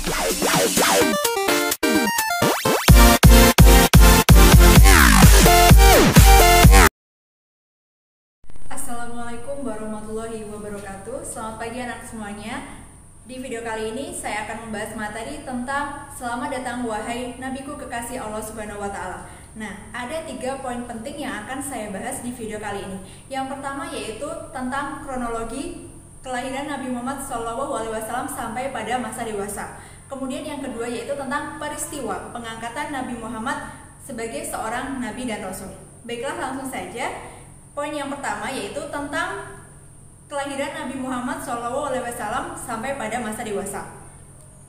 Assalamualaikum warahmatullahi wabarakatuh. Selamat pagi anak semuanya. Di video kali ini saya akan membahas materi tentang selamat datang wahai nabiku kekasih Allah Subhanahu wa taala. Nah, ada 3 poin penting yang akan saya bahas di video kali ini. Yang pertama yaitu tentang kronologi kelahiran Nabi Muhammad SAW sampai pada masa dewasa. Kemudian yang kedua yaitu tentang peristiwa pengangkatan Nabi Muhammad sebagai seorang nabi dan rasul. Baiklah, langsung saja. Poin yang pertama yaitu tentang kelahiran Nabi Muhammad SAW sampai pada masa dewasa.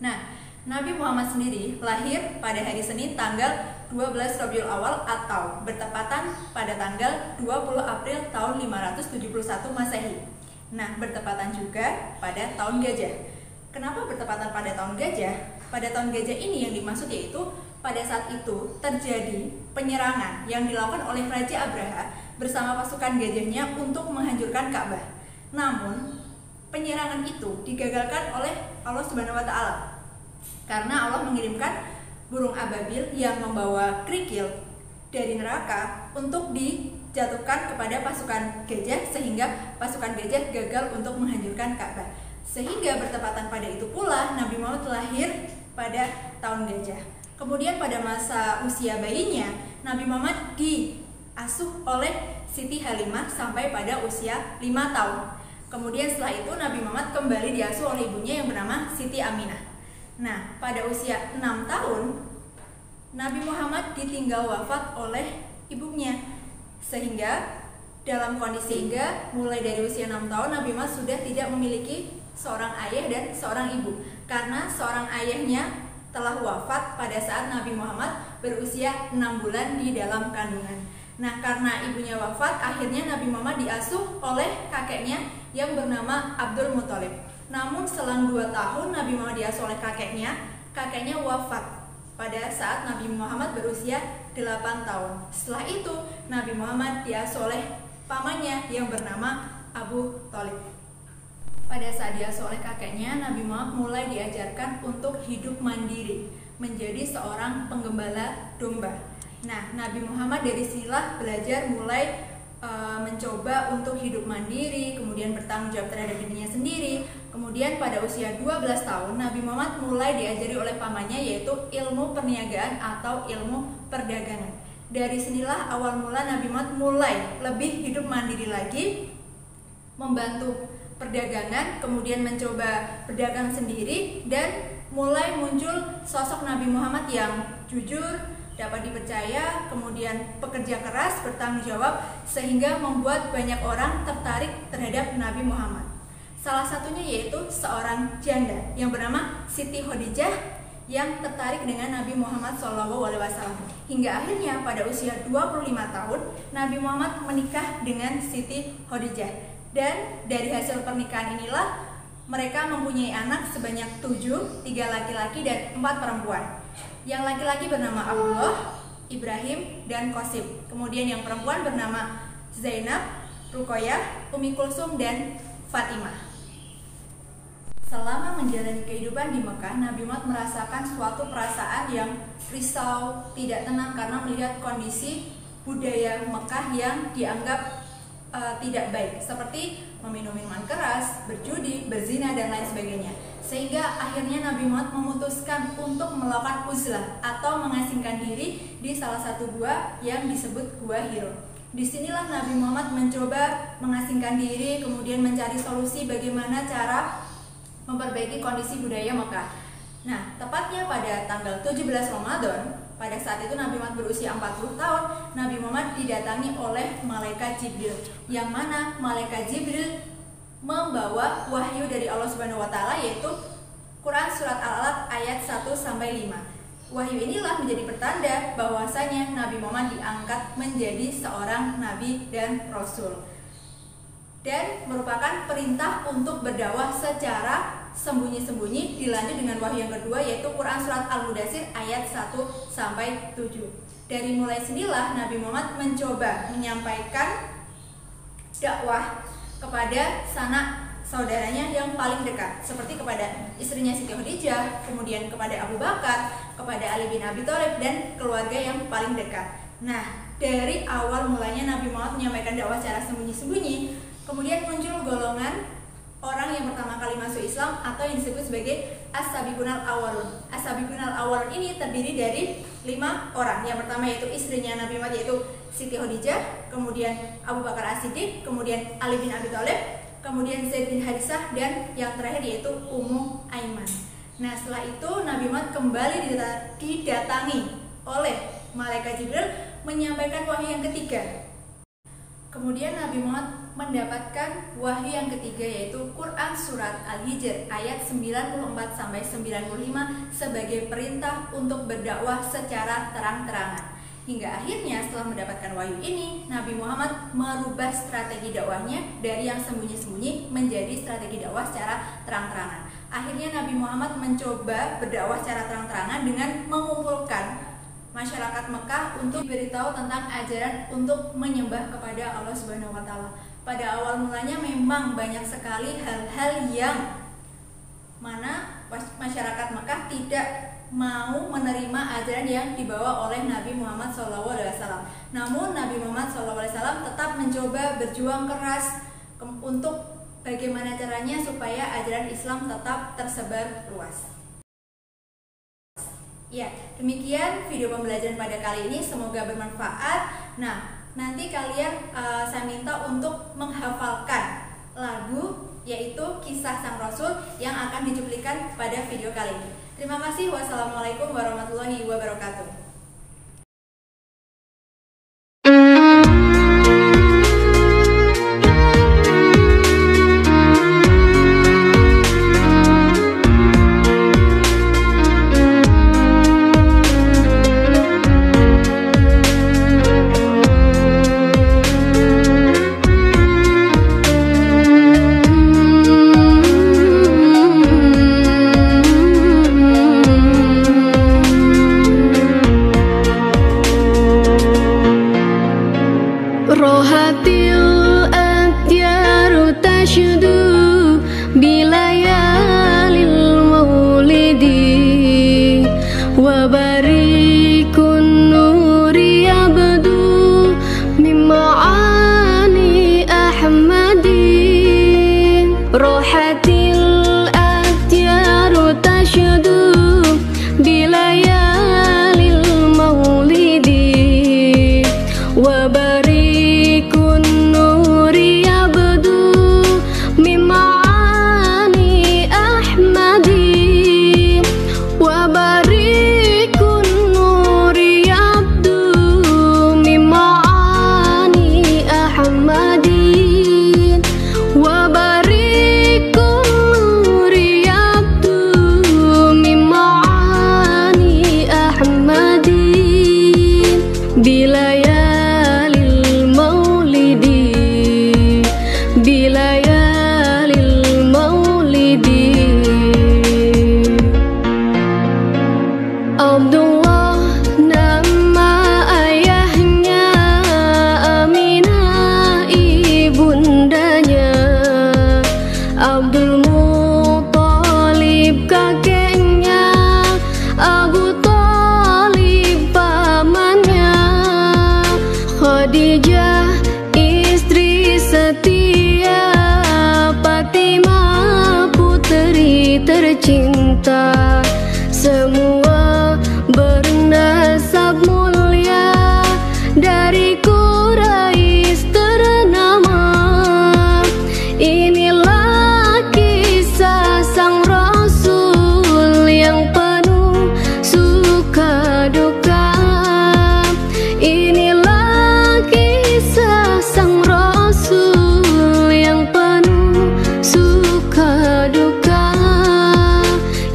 Nah, Nabi Muhammad sendiri lahir pada hari Senin tanggal 12 Rabiul Awal atau bertepatan pada tanggal 20 April tahun 571 Masehi. Nah, bertepatan juga pada tahun gajah. Kenapa bertepatan pada tahun gajah? Pada tahun gajah ini yang dimaksud yaitu pada saat itu terjadi penyerangan yang dilakukan oleh Raja Abraha bersama pasukan gajahnya untuk menghancurkan Ka'bah. Namun, penyerangan itu digagalkan oleh Allah Subhanahu wa taala. Karena Allah mengirimkan burung ababil yang membawa kerikil dari neraka untuk dijatuhkan kepada pasukan gajah sehingga pasukan gajah gagal untuk menghancurkan Ka'bah. Sehingga bertepatan pada itu pula Nabi Muhammad lahir pada tahun gajah. Kemudian pada masa usia bayinya, Nabi Muhammad diasuh oleh Siti Halimah sampai pada usia 5 tahun. Kemudian setelah itu Nabi Muhammad kembali diasuh oleh ibunya yang bernama Siti Aminah. Nah, pada usia 6 tahun Nabi Muhammad ditinggal wafat oleh ibunya. Sehingga dalam kondisi hingga mulai dari usia 6 tahun Nabi Muhammad sudah tidak memiliki seorang ayah dan seorang ibu. Karena seorang ayahnya telah wafat pada saat Nabi Muhammad berusia 6 bulan di dalam kandungan. Nah, karena ibunya wafat, akhirnya Nabi Muhammad diasuh oleh kakeknya yang bernama Abdul Muthalib. Namun selang 2 tahun Nabi Muhammad diasuh oleh kakeknya wafat pada saat Nabi Muhammad berusia 8 tahun. Setelah itu Nabi Muhammad diasuh oleh pamannya yang bernama Abu Thalib. Pada saat diasuh oleh kakeknya, Nabi Muhammad mulai diajarkan untuk hidup mandiri, menjadi seorang penggembala domba. Nah, Nabi Muhammad dari sinilah belajar mulai mencoba untuk hidup mandiri, kemudian bertanggung jawab terhadap dirinya sendiri. Kemudian pada usia 12 tahun, Nabi Muhammad mulai diajari oleh pamannya yaitu ilmu perniagaan atau ilmu perdagangan. Dari sinilah awal mula Nabi Muhammad mulai lebih hidup mandiri lagi, membantu perdagangan, kemudian mencoba berdagang sendiri, dan mulai muncul sosok Nabi Muhammad yang jujur, dapat dipercaya, kemudian pekerja keras, bertanggung jawab, sehingga membuat banyak orang tertarik terhadap Nabi Muhammad. Salah satunya yaitu seorang janda yang bernama Siti Khadijah yang tertarik dengan Nabi Muhammad SAW. Hingga akhirnya pada usia 25 tahun Nabi Muhammad menikah dengan Siti Khadijah. Dan dari hasil pernikahan inilah mereka mempunyai anak sebanyak 7, 3 laki-laki dan 4 perempuan. Yang laki-laki bernama Abdullah, Ibrahim, dan Qasim. Kemudian yang perempuan bernama Zainab, Ruqayyah, Umi Kulsum, dan Fatimah. Selama menjalani kehidupan di Mekah, Nabi Muhammad merasakan suatu perasaan yang risau, tidak tenang karena melihat kondisi budaya Mekah yang dianggap tidak baik, seperti meminum minuman keras, berjudi, berzina, dan lain sebagainya. Sehingga akhirnya Nabi Muhammad memutuskan untuk melakukan uzlah atau mengasingkan diri di salah satu gua yang disebut Gua Hiro. Disinilah Nabi Muhammad mencoba mengasingkan diri, kemudian mencari solusi bagaimana cara memperbaiki kondisi budaya Mekah. Nah, tepatnya pada tanggal 17 Ramadan, pada saat itu Nabi Muhammad berusia 40 tahun, Nabi Muhammad didatangi oleh malaikat Jibril, yang mana malaikat Jibril membawa wahyu dari Allah Subhanahu wa taala yaitu Quran surat Al-Alaq ayat 1-5. Wahyu inilah menjadi pertanda bahwasanya Nabi Muhammad diangkat menjadi seorang nabi dan rasul. Dan merupakan perintah untuk berdakwah secara sembunyi-sembunyi, dilanjut dengan wahyu yang kedua yaitu Quran surat Al-Mudaththir ayat 1-7. Dari mulai sinilah Nabi Muhammad mencoba menyampaikan dakwah kepada sanak saudaranya yang paling dekat, seperti kepada istrinya Siti Khadijah, kemudian kepada Abu Bakar, kepada Ali bin Abi Thalib, dan keluarga yang paling dekat. Nah, dari awal mulanya Nabi Muhammad menyampaikan dakwah secara sembunyi-sembunyi, kemudian muncul golongan orang yang pertama kali masuk Islam atau yang disebut sebagai As-Sabiqunal Awwalun. As-Sabiqunal Awwalun ini terdiri dari 5 orang. Yang pertama yaitu istrinya Nabi Muhammad, yaitu Siti Khadijah, kemudian Abu Bakar As-Siddiq, kemudian Ali bin Abi Thalib, kemudian Zaid bin Harisah, dan yang terakhir yaitu Ummu Aiman. Nah, setelah itu Nabi Muhammad kembali didatangi oleh Malaikat Jibril menyampaikan wahyu yang ketiga. Kemudian Nabi Muhammad mendapatkan wahyu yang ketiga, yaitu Quran Surat Al-Hijr ayat 94-95 sebagai perintah untuk berdakwah secara terang-terangan. Hingga akhirnya setelah mendapatkan wahyu ini, Nabi Muhammad merubah strategi dakwahnya dari yang sembunyi-sembunyi menjadi strategi dakwah secara terang-terangan. Akhirnya Nabi Muhammad mencoba berdakwah secara terang-terangan dengan mengumpulkan masyarakat Mekah untuk diberitahu tentang ajaran untuk menyembah kepada Allah Subhanahu wa Ta'ala. Pada awal mulanya memang banyak sekali hal-hal yang mana masyarakat Mekah tidak mau menerima ajaran yang dibawa oleh Nabi Muhammad SAW. Namun Nabi Muhammad SAW tetap mencoba berjuang keras untuk bagaimana caranya supaya ajaran Islam tetap tersebar luas. Ya, demikian video pembelajaran pada kali ini, semoga bermanfaat. Nah, nanti kalian saya minta untuk menghafalkan lagu yaitu Kisah Sang Rasul yang akan dicuplikan pada video kali ini. Terima kasih. Wassalamualaikum warahmatullahi wabarakatuh. tercinta, semua bernasab mulia, dari Quraisy ternama. Inilah kisah sang Rasul yang penuh suka duka. Inilah kisah sang Rasul yang penuh suka duka,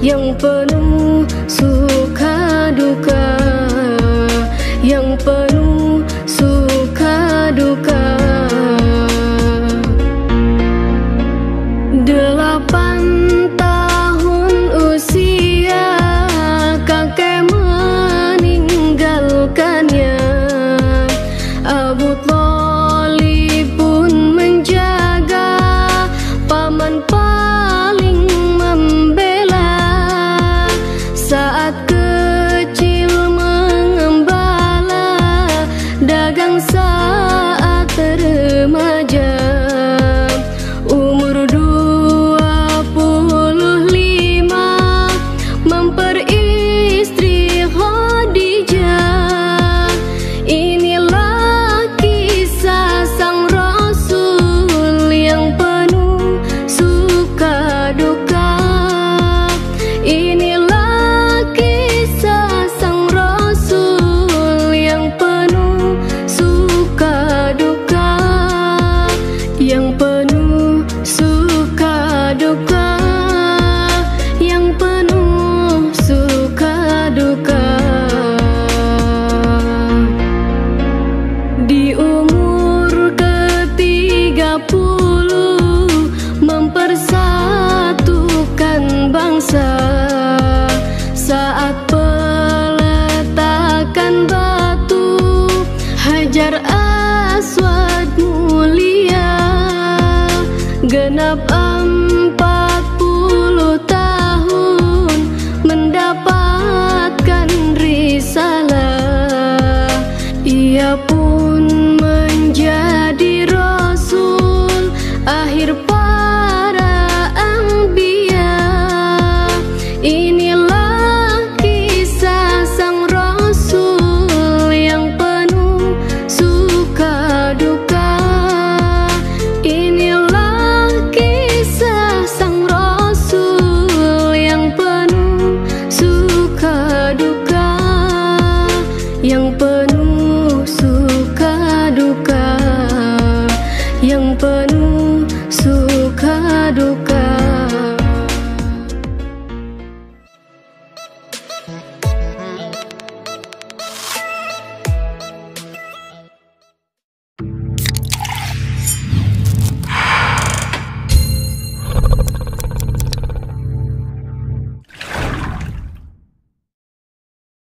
yang penuh suka duka, yang penuh suka duka. 8 tahun usia kakek meninggalkannya. Abu Thalib pun menjaga paman yang penuh suka duka, yang penuh